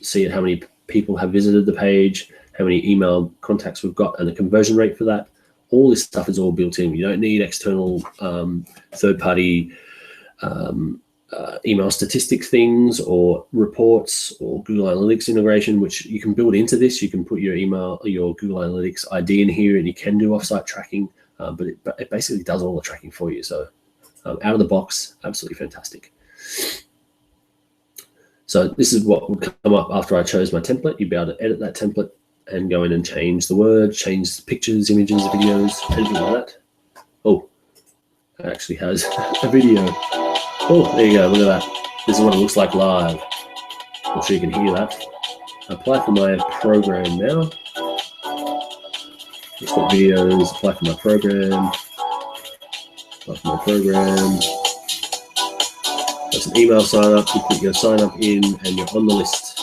see how many people have visited the page, how many email contacts we've got, and the conversion rate for that. All this stuff is all built in. You don't need external third-party email statistic things or reports or Google Analytics integration, which you can build into this. You can put your email, your Google Analytics ID in here, and you can do offsite tracking, but it basically does all the tracking for you. So out of the box, absolutely fantastic. So this is what would come up after I chose my template. You'd be able to edit that template and go in and change the words, change the pictures, images, videos, anything like that. Oh, it actually has a video. Oh, there you go, look at that. This is what it looks like live. I'm sure you can hear that. Apply for my program now. Just got videos, apply for my program. Apply for my program. That's an email sign up. You put your sign up in and you're on the list.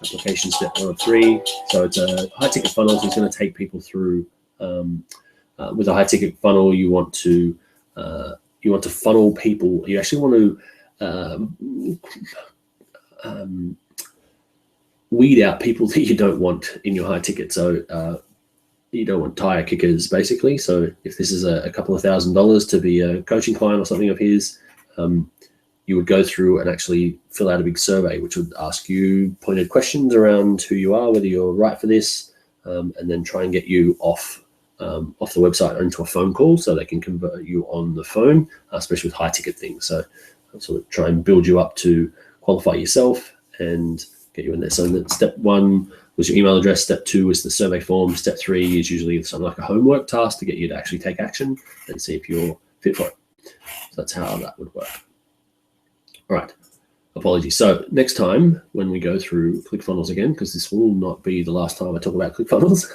Application step 1 of 3. So it's a high ticket funnel, so it's going to take people through. With a high ticket funnel, you want to funnel people. You actually want to weed out people that you don't want in your high ticket. So you don't want tire kickers, basically. So if this is a couple of $1,000s to be a coaching client or something of his, you would go through and actually fill out a big survey, which would ask you pointed questions around who you are, whether you're right for this, and then try and get you off the website into a phone call so they can convert you on the phone, especially with high ticket things. So sort of try and build you up to qualify yourself and get you in there. So that step 1 was your email address. Step 2 is the survey form. Step 3 is usually something like a homework task to get you to actually take action and see if you're fit for it. So that's how that would work. All right. Apologies. So next time when we go through ClickFunnels again, because this will not be the last time I talk about ClickFunnels,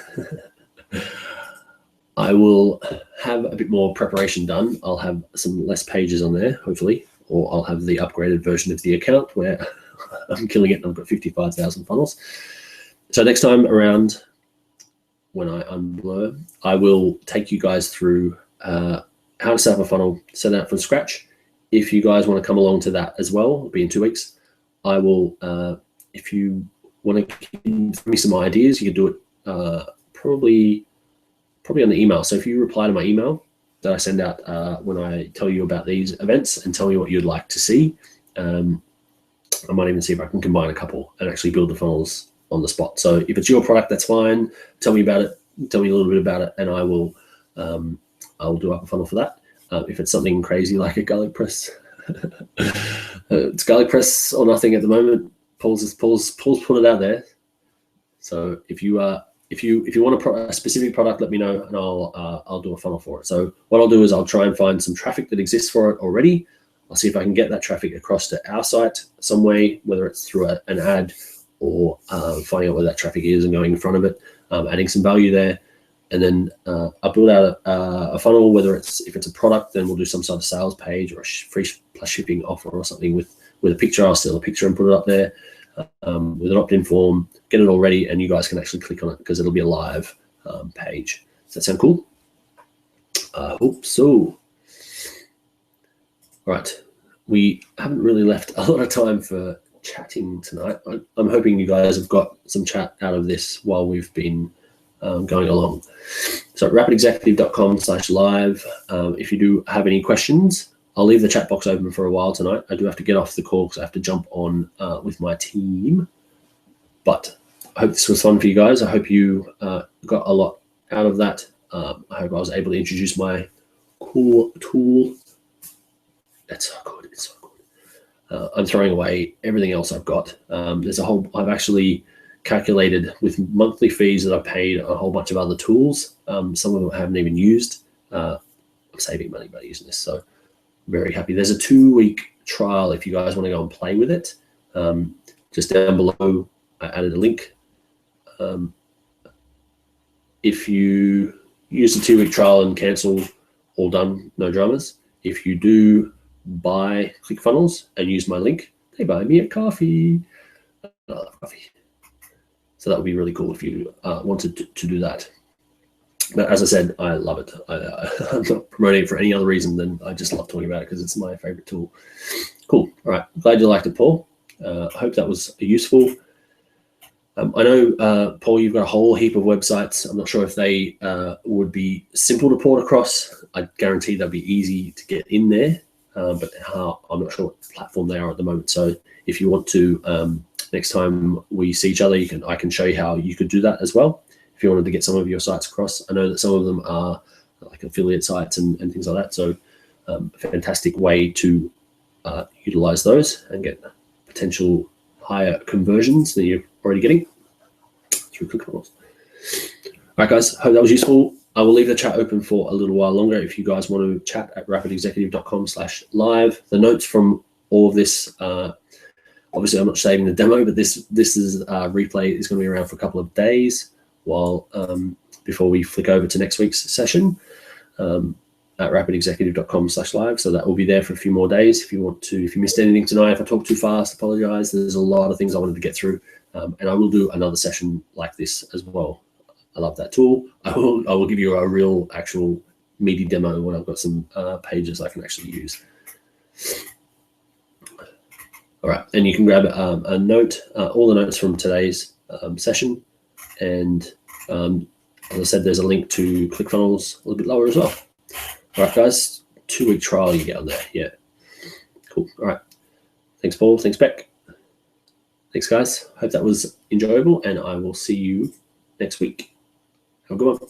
I will have a bit more preparation done. I'll have some less pages on there, hopefully, or I'll have the upgraded version of the account where I'm killing it and I've got 55,000 funnels. So next time around, when I unblur, I will take you guys through how to set up a funnel, set it up from scratch. If you guys want to come along to that as well, it'll be in 2 weeks. I will, if you want to give me some ideas, you can do it probably on the email. So if you reply to my email that I send out when I tell you about these events and tell me what you'd like to see, I might even see if I can combine a couple and actually build the funnels on the spot. So if it's your product, that's fine. Tell me about it. Tell me a little bit about it, and I will. I'll do up a funnel for that. If it's something crazy like a garlic press, it's garlic press or nothing at the moment. Paul's put it out there. So if you want a specific product, let me know, and I'll do a funnel for it. So what I'll do is I'll try and find some traffic that exists for it already. I'll see if I can get that traffic across to our site some way, whether it's through an ad or finding out where that traffic is and going in front of it, adding some value there. And then I'll build out a funnel, whether if it's a product, then we'll do some sort of sales page or a free plus shipping offer or something with a picture. I'll steal a picture and put it up there with an opt-in form, get it all ready, and you guys can actually click on it because it'll be a live page. Does that sound cool? I hope so. All right. We haven't really left a lot of time for chatting tonight. I'm hoping you guys have got some chat out of this while we've been going along. So rapidexecutive.com/live. If you do have any questions, I'll leave the chat box open for a while tonight. I do have to get off the call because I have to jump on with my team. But I hope this was fun for you guys. I hope you got a lot out of that. I hope I was able to introduce my cool tool. That's so good. It's so good. I'm throwing away everything else I've got. I've actually calculated with monthly fees that I paid a whole bunch of other tools. Some of them I haven't even used. I'm saving money by using this, so very happy. There's a 2-week trial if you guys want to go and play with it. Just down below, I added a link. If you use the 2-week trial and cancel, all done, no dramas. If you do buy ClickFunnels and use my link, they buy me a coffee. I love coffee. So that would be really cool if you wanted to do that. But as I said, I love it. I'm not promoting it for any other reason than I just love talking about it because it's my favorite tool. Cool. All right. Glad you liked it, Paul. I hope that was useful. I know, Paul, you've got a whole heap of websites. I'm not sure if they would be simple to port across. I guarantee they'll be easy to get in there, but I'm not sure what platform they are at the moment. So if you want to, next time we see each other, I can show you how you could do that as well. If you wanted to get some of your sites across, I know that some of them are like affiliate sites and things like that. So a fantastic way to utilize those and get potential higher conversions than you're already getting through ClickFunnels. All right, guys, hope that was useful. I will leave the chat open for a little while longer if you guys want to chat at rapidexecutive.com/live. The notes from all of this, obviously I'm not saving the demo, but this is replay is going to be around for a couple of days while before we flick over to next week's session at rapidexecutive.com/live. So that will be there for a few more days. If you missed anything tonight, if I talk too fast, apologize. There's a lot of things I wanted to get through, and I will do another session like this as well. I love that tool. I will give you a real actual meaty demo when I've got some pages I can actually use. All right, and you can grab a note, all the notes from today's session, and as I said, there's a link to ClickFunnels a little bit lower as well. All right, guys, 2-week trial you get on there. Yeah, cool. All right, thanks, Paul. Thanks, Beck. Thanks, guys. Hope that was enjoyable, and I will see you next week. Have a good one.